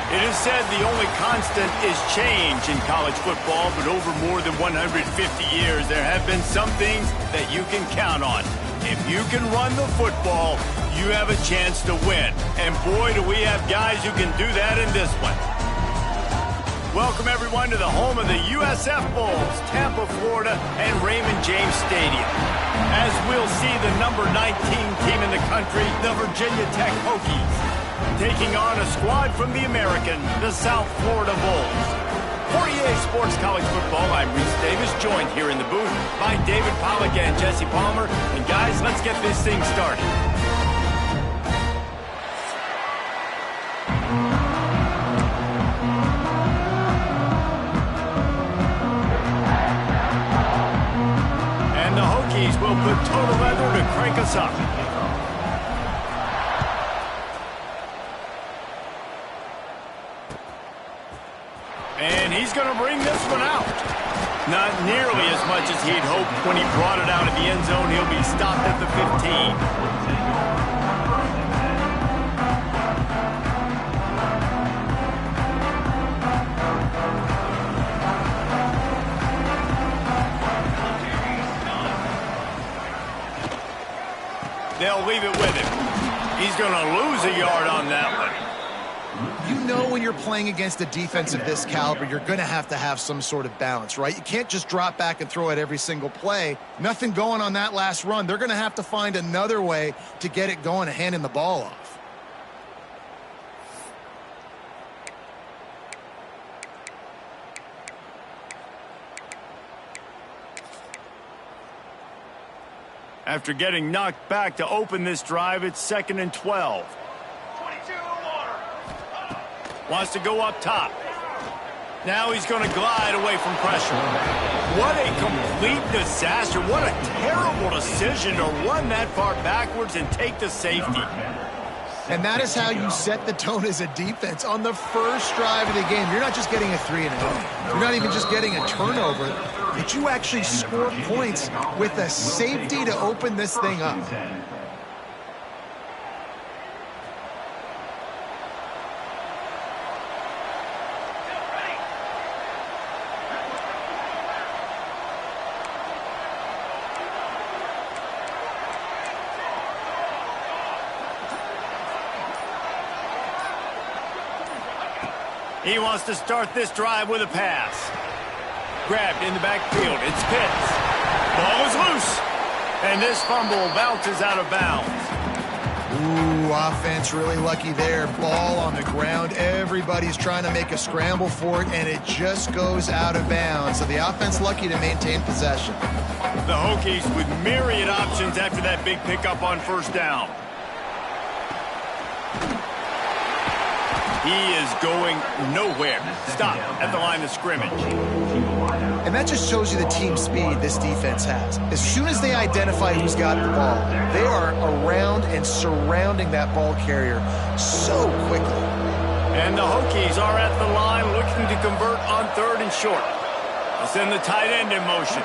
It is said the only constant is change in college football, but over more than 150 years, there have been some things that you can count on. If you can run the football, you have a chance to win. And boy, do we have guys who can do that in this one. Welcome, everyone, to the home of the USF Bulls, Tampa, Florida, and Raymond James Stadium. As we'll see the number 19 team in the country, the Virginia Tech Hokies, taking on a squad from the American, the South Florida Bulls. For EA Sports College Football, I'm Reese Davis, joined here in the booth by David Pollack and Jesse Palmer. And guys, let's get this thing started. And the Hokies will put total leather to crank us up. And he's going to bring this one out. Not nearly as much as he'd hoped when he brought it out of the end zone. He'll be stopped at the 15. They'll leave it with him. He's going to lose a yard on that one. You know when you're playing against a defense of this caliber, you're going to have some sort of balance, right? You can't just drop back and throw it every single play. Nothing going on that last run. They're going to have to find another way to get it going and handing the ball off. After getting knocked back to open this drive, it's 2nd and 12. Wants to go up top. Now he's going to glide away from pressure. What a complete disaster. What a terrible decision to run that far backwards and take the safety. And that is how you set the tone as a defense. On the first drive of the game, you're not just getting a 3-and-out. You're not even just getting a turnover, but you actually score points with a safety to open this thing up. He wants to start this drive with a pass. Grabbed in the backfield. It's Pitts. Ball is loose. And this fumble bounces out of bounds. Ooh, offense really lucky there. Ball on the ground. Everybody's trying to make a scramble for it, and it just goes out of bounds. So the offense lucky to maintain possession. The Hokies with myriad options after that big pickup on first down. He is going nowhere. Stop at the line of scrimmage. And that just shows you the team speed this defense has. As soon as they identify who's got the ball, they are around and surrounding that ball carrier so quickly. And the Hokies are at the line looking to convert on 3rd and short. They'll send the tight end in motion.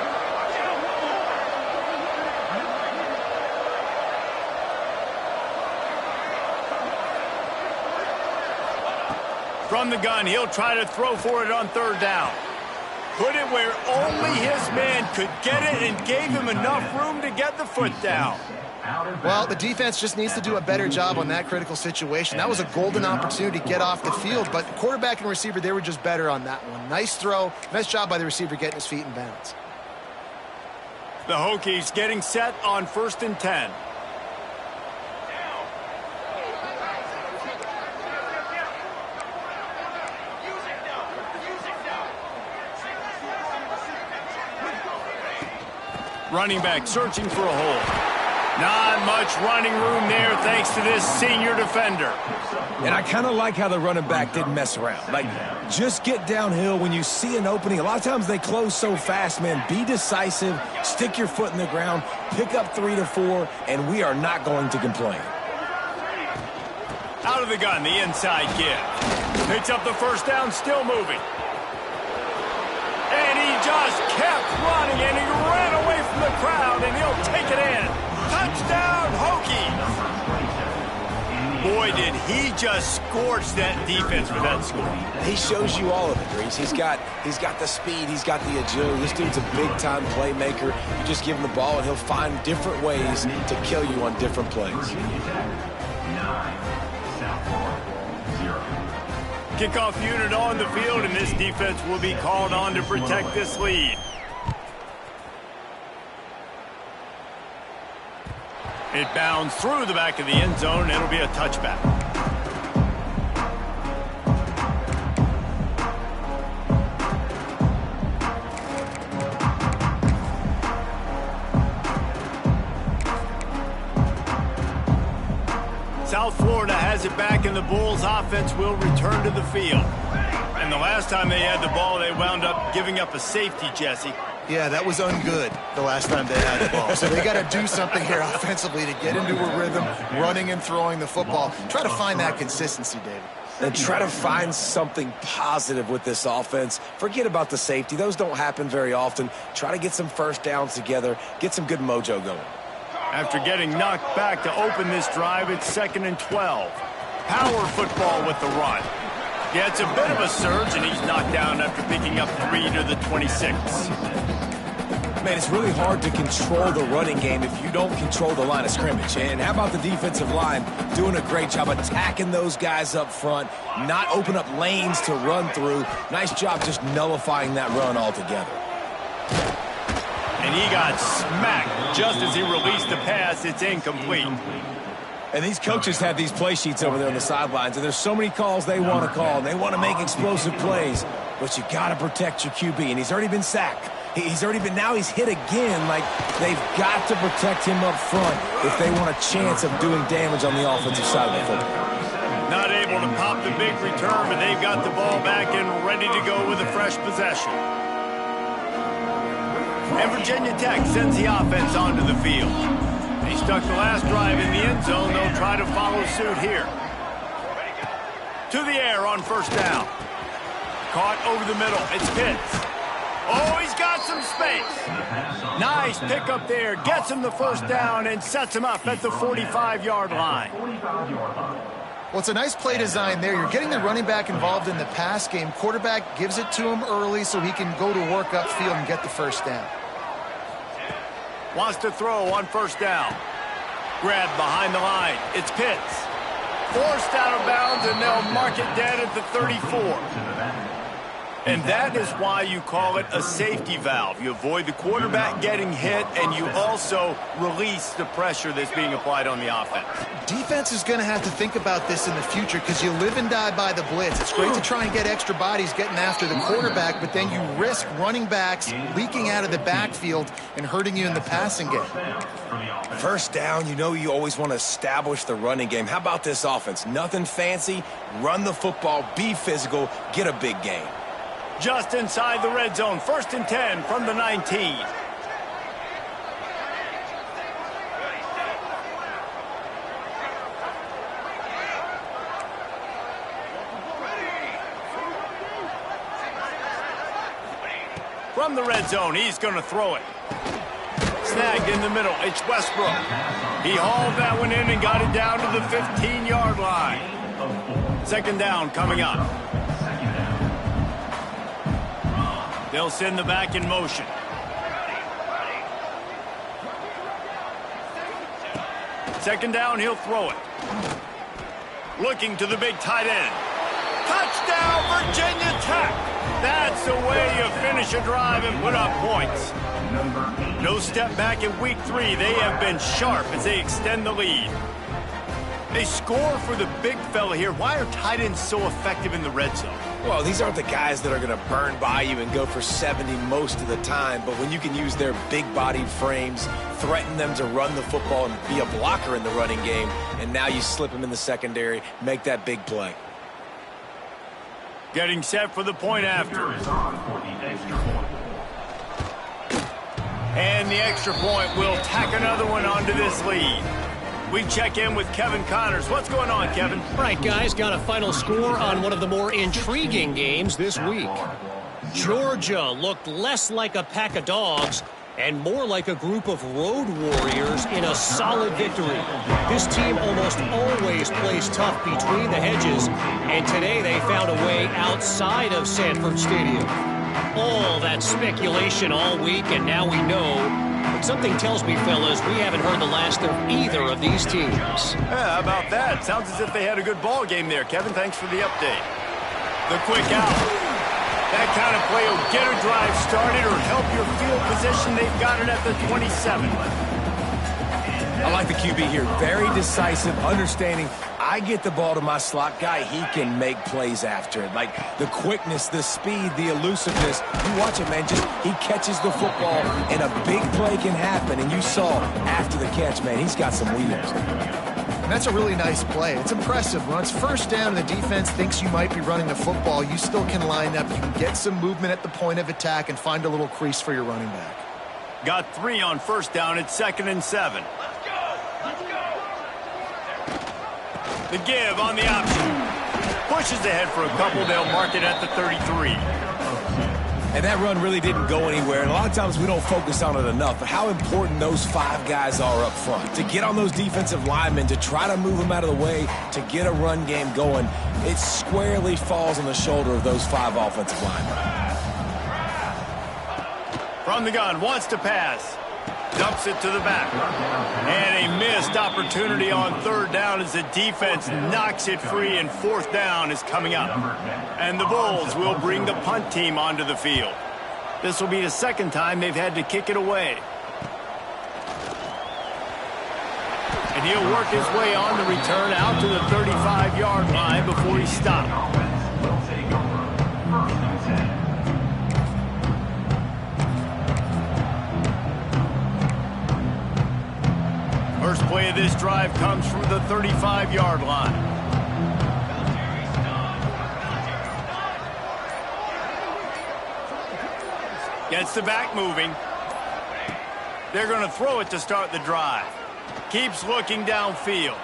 From the gun, he'll try to throw for it on 3rd down. Put it where only his man could get it and gave him enough room to get the foot down. Well, the defense just needs to do a better job on that critical situation. That was a golden opportunity to get off the field, but the quarterback and receiver, they were just better on that one. Nice throw. Nice job by the receiver getting his feet in bounds. The Hokies getting set on 1st and 10. Running back searching for a hole. Not much running room there thanks to this senior defender. And I kind of like how the running back didn't mess around. Like, just get downhill when you see an opening. A lot of times they close so fast, man. Be decisive, stick your foot in the ground, pick up 3 to 4, and we are not going to complain. Out of the gun, the inside give. Picks up the first down, still moving. And he just kept running, and he ran away from the crowd, and he'll take it in. Touchdown, Hokie! Boy, did he just scorch that defense with that score. He shows you all of it, Reese. He's got the speed, he's got the agility. This dude's a big-time playmaker. You just give him the ball, and he'll find different ways to kill you on different plays. Kickoff unit on the field, and this defense will be called on to protect this lead. It bounds through the back of the end zone. It'll be a touchback. South Florida has it back, and the Bulls offense will return to the field. And the last time they had the ball, they wound up giving up a safety, Jesse. Yeah, that was ungood the last time they had the ball. So they got to do something here offensively to get into a rhythm, running and throwing the football. Try to find that consistency, David. And try to find something positive with this offense. Forget about the safety. Those don't happen very often. Try to get some first downs together, get some good mojo going. After getting knocked back to open this drive, it's 2nd and 12. Power football with the run. Yeah, it's a bit of a surge, and he's knocked down after picking up 3 to the 26. Man, it's really hard to control the running game if you don't control the line of scrimmage. And how about the defensive line doing a great job attacking those guys up front, not open up lanes to run through. Nice job just nullifying that run altogether. And he got smacked just as he released the pass. It's incomplete. And these coaches have these play sheets over there on the sidelines, and there's so many calls they want to call, and they want to make explosive plays. But you got to protect your QB, and he's already been sacked. Now he's hit again. Like, they've got to protect him up front if they want a chance of doing damage on the offensive side of the football. Not able to pop the big return, but they've got the ball back and ready to go with a fresh possession. And Virginia Tech sends the offense onto the field. They stuck the last drive in the end zone. They'll try to follow suit here. To the air on first down. Caught over the middle. It's Pitts. Oh, he's got some space. Nice pickup there. Gets him the first down and sets him up at the 45-yard line. Well, it's a nice play design there. You're getting the running back involved in the pass game. Quarterback gives it to him early so he can go to work upfield and get the first down. Wants to throw on first down. Grabbed behind the line. It's Pitts. Forced out of bounds, and they'll mark it dead at the 34. And that is why you call it a safety valve. You avoid the quarterback getting hit, and you also release the pressure that's being applied on the offense. Defense is going to have to think about this in the future because you live and die by the blitz. It's great to try and get extra bodies getting after the quarterback, but then you risk running backs leaking out of the backfield and hurting you in the passing game. First down, you know you always want to establish the running game. How about this offense? Nothing fancy. Run the football, be physical, get a big gain. Just inside the red zone, 1st and 10 from the 19. From the red zone, he's going to throw it. Snagged in the middle, it's Westbrook. He hauled that one in and got it down to the 15-yard line. 2nd down coming up. They'll send the back in motion. Second down, he'll throw it. Looking to the big tight end. Touchdown, Virginia Tech! That's the way you finish a drive and put up points. No step back in week 3. They have been sharp as they extend the lead. They score for the big fella here. Why are tight ends so effective in the red zone? Well, these aren't the guys that are going to burn by you and go for 70 most of the time, but when you can use their big-bodied frames, threaten them to run the football and be a blocker in the running game, and now you slip them in the secondary, make that big play. Getting set for the point after. And the extra point will tack another one onto this lead. We check in with Kevin Connors. What's going on, Kevin? All right, guys, got a final score on one of the more intriguing games this week. Georgia looked less like a pack of dogs and more like a group of road warriors in a solid victory. This team almost always plays tough between the hedges, and today they found a way outside of Sanford Stadium. All that speculation all week, and now we know. But something tells me, fellas, we haven't heard the last of either of these teams. Yeah, how about that? Sounds as if they had a good ball game there, Kevin. Thanks for the update. The quick out. That kind of play will get a drive started or help your field position. They've got it at the 27. I like the QB here. Very decisive, understanding. I get the ball to my slot guy, he can make plays after it. Like the quickness, the speed, the elusiveness. You watch it, man. Just he catches the football, and a big play can happen. And you saw after the catch, man, he's got some wheels. And that's a really nice play. It's impressive. When it's first down and the defense thinks you might be running the football, you still can line up. You can get some movement at the point of attack and find a little crease for your running back. Got 3 on first down. It's 2nd and 7. The give on the option. Pushes ahead for a couple. They'll mark it at the 33. And that run really didn't go anywhere. And a lot of times we don't focus on it enough. But how important those 5 guys are up front. To get on those defensive linemen, to try to move them out of the way, to get a run game going, it squarely falls on the shoulder of those 5 offensive linemen. From the gun, wants to pass. Dumps it to the back. And a missed opportunity on 3rd down as the defense knocks it free, and 4th down is coming up. And the Bulls will bring the punt team onto the field. This will be the 2nd time they've had to kick it away. And he'll work his way on the return out to the 35-yard line before he stopped. First play of this drive comes from the 35-yard line. Gets the back moving. They're going to throw it to start the drive. Keeps looking downfield.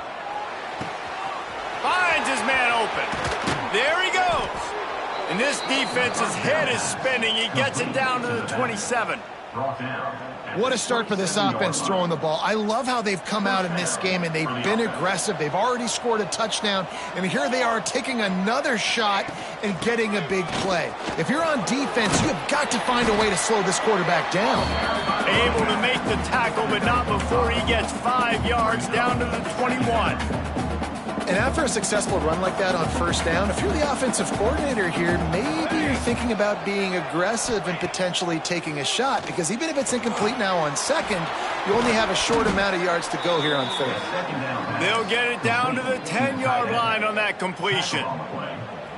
Finds his man open. There he goes. And this defense's head is spinning. He gets it down to the 27. What a start for this offense throwing the ball. I love how they've come out in this game, and they've been aggressive. They've already scored a touchdown, and here they are taking another shot and getting a big play. If you're on defense, you have got to find a way to slow this quarterback down. Able to make the tackle, but not before he gets 5 yards down to the 21. And after a successful run like that on first down, if you're the offensive coordinator here, maybe you're thinking about being aggressive and potentially taking a shot, because even if it's incomplete now on second, you only have a short amount of yards to go here on 3rd. They'll get it down to the 10-yard line on that completion.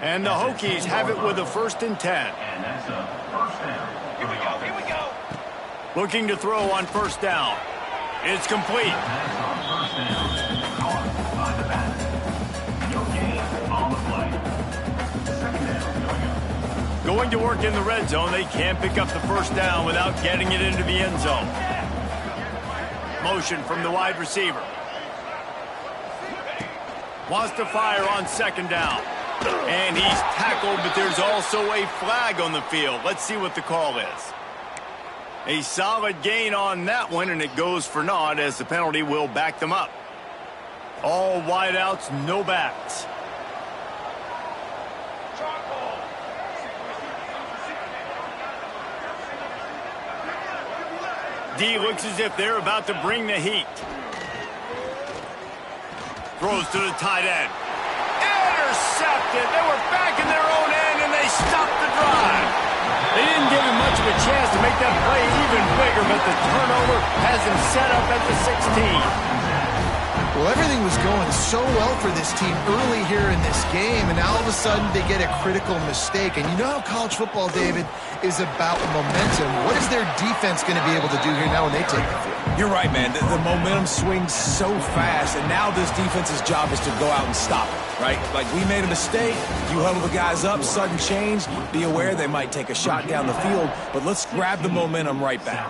And the Hokies have it with a 1st and 10. Here we go. Looking to throw on first down. It's complete. Going to work in the red zone. They can't pick up the first down without getting it into the end zone. Motion from the wide receiver. Wants to fire on 2nd down. And he's tackled, but there's also a flag on the field. Let's see what the call is. A solid gain on that one, and it goes for naught as the penalty will back them up. All wideouts, no backs. D looks as if they're about to bring the heat. Throws to the tight end. Intercepted. They were back in their own end, and they stopped the drive. They didn't give him much of a chance to make that play even bigger, but the turnover has him set up at the 16. Well, everything was going so well for this team early here in this game, and now all of a sudden they get a critical mistake. And you know how college football, David, is about momentum. What is their defense going to be able to do here now when they take the field? You're right, man. The momentum swings so fast, and now this defense's job is to go out and stop it, right? Like, we made a mistake. You huddle the guys up, sudden change. Be aware they might take a shot down the field, but let's grab the momentum right back.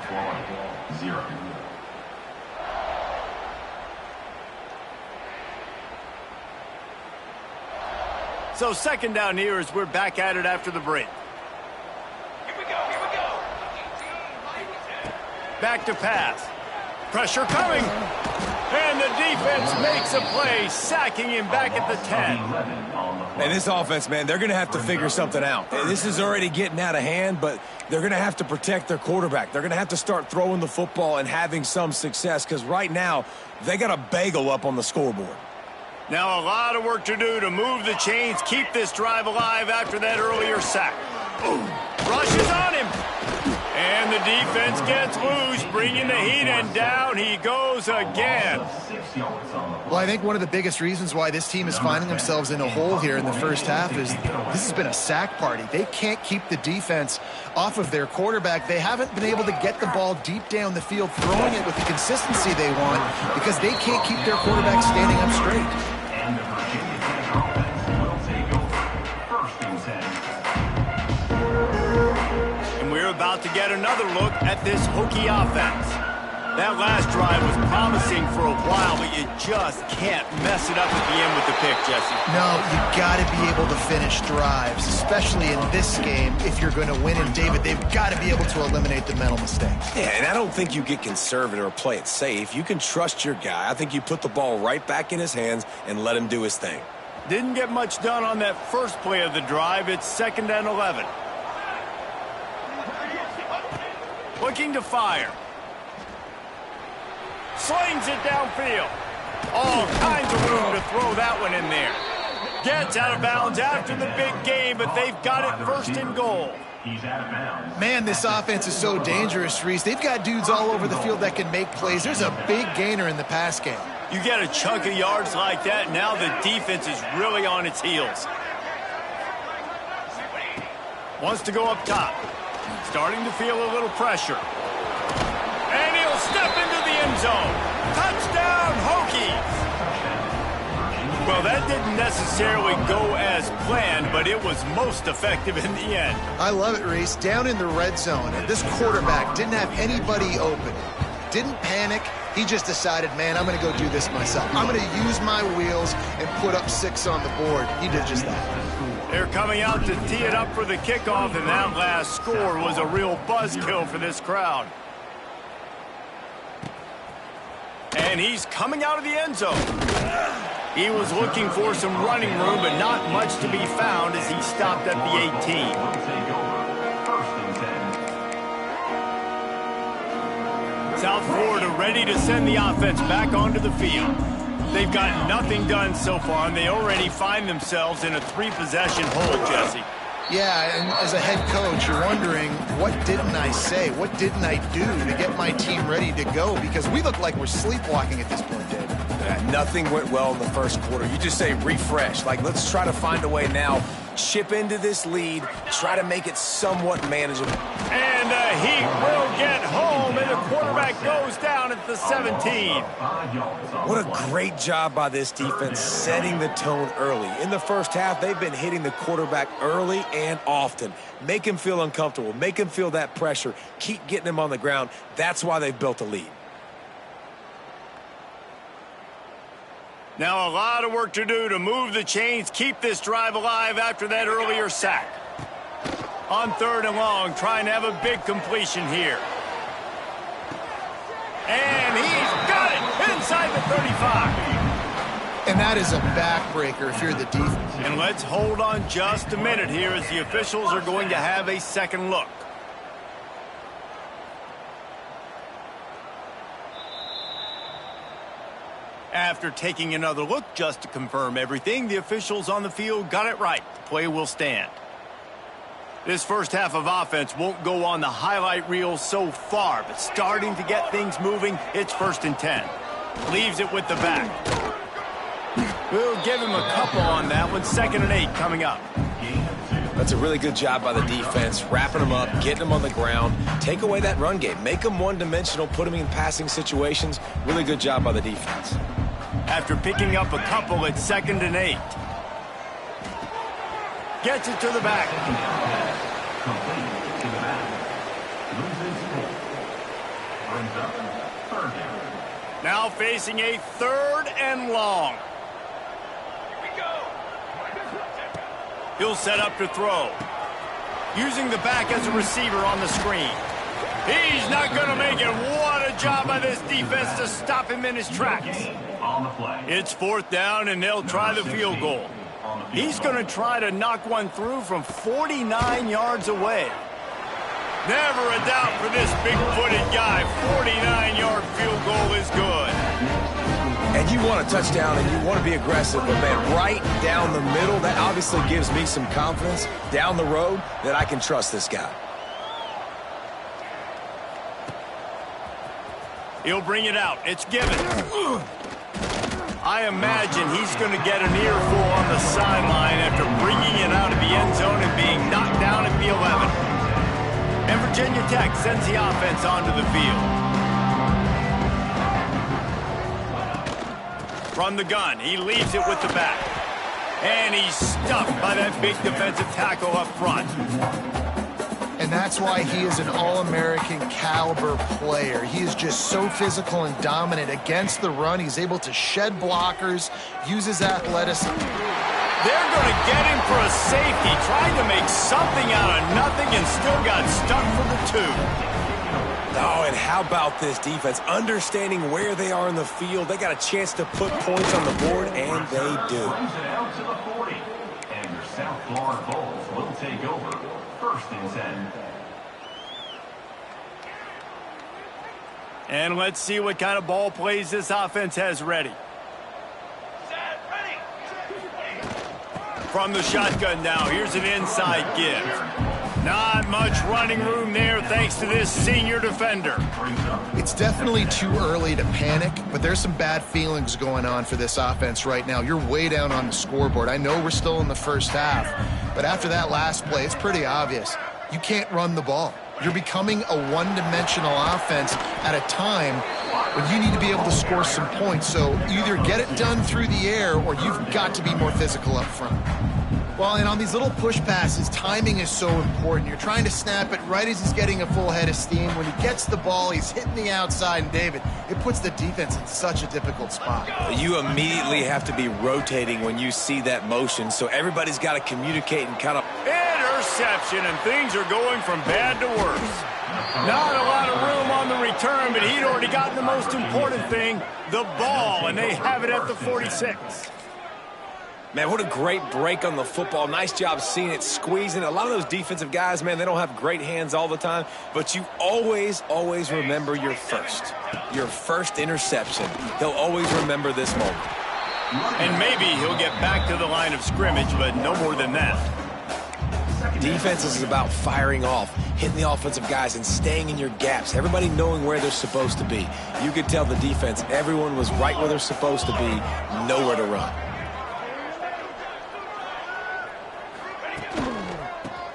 So second down here as we're back at it after the break. Here we go. Back to pass. Pressure coming. And the defense makes a play, sacking him back at the 10. And this offense, man, they're going to have to figure something out. This is already getting out of hand, but they're going to have to protect their quarterback. They're going to have to start throwing the football and having some success, because right now they got a bagel up on the scoreboard. Now a lot of work to do to move the chains, keep this drive alive after that earlier sack. Rushes on him. And the defense gets loose, bringing the heat, and down he goes again. Well, I think one of the biggest reasons why this team is finding themselves in a hole here in the first half is this has been a sack party. They can't keep the defense off of their quarterback. They haven't been able to get the ball deep down the field, throwing it with the consistency they want, because they can't keep their quarterback standing up straight. About to get another look at this Hokie offense. That last drive was promising for a while, but you just can't mess it up at the end with the pick, Jesse. No, you got to be able to finish drives, especially in this game if you're going to win. And David, they've got to be able to eliminate the mental mistakes. Yeah, and I don't think you get conservative or play it safe. You can trust your guy. I think you put the ball right back in his hands and let him do his thing. Didn't get much done on that first play of the drive. It's 2nd and 11. Looking to fire. Slings it downfield. All kinds of room to throw that one in there. Gets out of bounds after the big game, but they've got it 1st and goal. Man, this offense is so dangerous, Reese. They've got dudes all over the field that can make plays. There's a big gainer in the pass game. You get a chunk of yards like that, now the defense is really on its heels. Wants to go up top. Starting to feel a little pressure. And he'll step into the end zone. Touchdown, Hokies! Well, that didn't necessarily go as planned, but it was most effective in the end. I love it, Reese. Down in the red zone, and this quarterback didn't have anybody open. Didn't panic. He just decided, man, I'm going to go do this myself. I'm going to use my wheels and put up 6 on the board. He did just that. They're coming out to tee it up for the kickoff, and that last score was a real buzzkill for this crowd. And he's coming out of the end zone. He was looking for some running room, but not much to be found as he stopped at the 18. South Florida ready to send the offense back onto the field. They've got nothing done so far, and they already find themselves in a 3-possession hole, Jesse. Yeah, and as a head coach, you're wondering, what didn't I say? What didn't I do to get my team ready to go? Because we look like we're sleepwalking at this point, David. Nothing went well in the first quarter. You just say refresh. Like, let's try to find a way now. Chip into this lead. Try to make it somewhat manageable. And he will get home, and the quarterback goes down at the 17. What a great job by this defense setting the tone early. In the first half, they've been hitting the quarterback early and often. Make him feel uncomfortable. Make him feel that pressure. Keep getting him on the ground. That's why they've built a lead. Now a lot of work to do to move the chains, keep this drive alive after that earlier sack. On 3rd and long, trying to have a big completion here. And he's got it inside the 35. And that is a backbreaker if you're the defense. And let's hold on just a minute here as the officials are going to have a second look. After taking another look just to confirm everything, the officials on the field got it right. The play will stand. This first half of offense won't go on the highlight reel so far, but starting to get things moving, it's 1st and 10. Leaves it with the back. We'll give him a couple on that one. 2nd and 8 coming up. That's a really good job by the defense, wrapping them up, getting them on the ground. Take away that run game. Make them one-dimensional, put them in passing situations. Really good job by the defense. After picking up a couple, it's 2nd and 8. Gets it to the back. Now facing a 3rd and long. He'll set up to throw. Using the back as a receiver on the screen. He's not going to make it. What a job by this defense to stop him in his tracks. It's 4th down, and they'll try the field goal. He's going to try to knock one through from 49 yards away. Never a doubt for this big-footed guy. 49-yard field goal is good. And you want a touchdown and you want to be aggressive, but man, right down the middle, that obviously gives me some confidence down the road that I can trust this guy. He'll bring it out. It's given. I imagine he's going to get an earful on the sideline after bringing it out of the end zone and being knocked down at the 11. And Virginia Tech sends the offense onto the field. From the gun, he leaves it with the back. And he's stuffed by that big defensive tackle up front. And that's why he is an All-American caliber player. He is just so physical and dominant against the run. He's able to shed blockers, use his athleticism. They're going to get him for a safety, trying to make something out of nothing and still got stuck for the 2. Oh, and how about this defense? Understanding where they are in the field. They got a chance to put points on the board, and they do. Runs it out to the 40. And your South Florida Bulls will take over. 1st and 10. And let's see what kind of ball plays this offense has ready. Set, ready. From the shotgun now, here's an inside give. Not much running room there thanks to this senior defender. It's definitely too early to panic, but there's some bad feelings going on for this offense right now. You're way down on the scoreboard. I know we're still in the 1st half, but after that last play, it's pretty obvious. You can't run the ball. You're becoming a one-dimensional offense at a time when you need to be able to score some points. So either get it done through the air or you've got to be more physical up front. Well, and on these little push passes, timing is so important. You're trying to snap it right as he's getting a full head of steam. When he gets the ball, he's hitting the outside, and David, it puts the defense in such a difficult spot. You immediately have to be rotating when you see that motion, so everybody's got to communicate and kind of... Interception, and things are going from bad to worse. Not a lot of room on the return, but he'd already gotten the most important thing, the ball, and they have it at the 46. Man, what a great break on the football. Nice job seeing it, squeezing. A lot of those defensive guys, man, they don't have great hands all the time, but you always, always remember your first interception. They'll always remember this moment. And maybe he'll get back to the line of scrimmage, but no more than that. Defense is about firing off, hitting the offensive guys, and staying in your gaps. Everybody knowing where they're supposed to be. You could tell the defense, everyone was right where they're supposed to be, nowhere to run.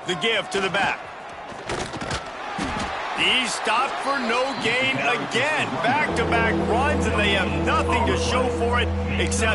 The give to the back. He's stopped for no gain again. Back-to-back runs, and they have nothing to show for it except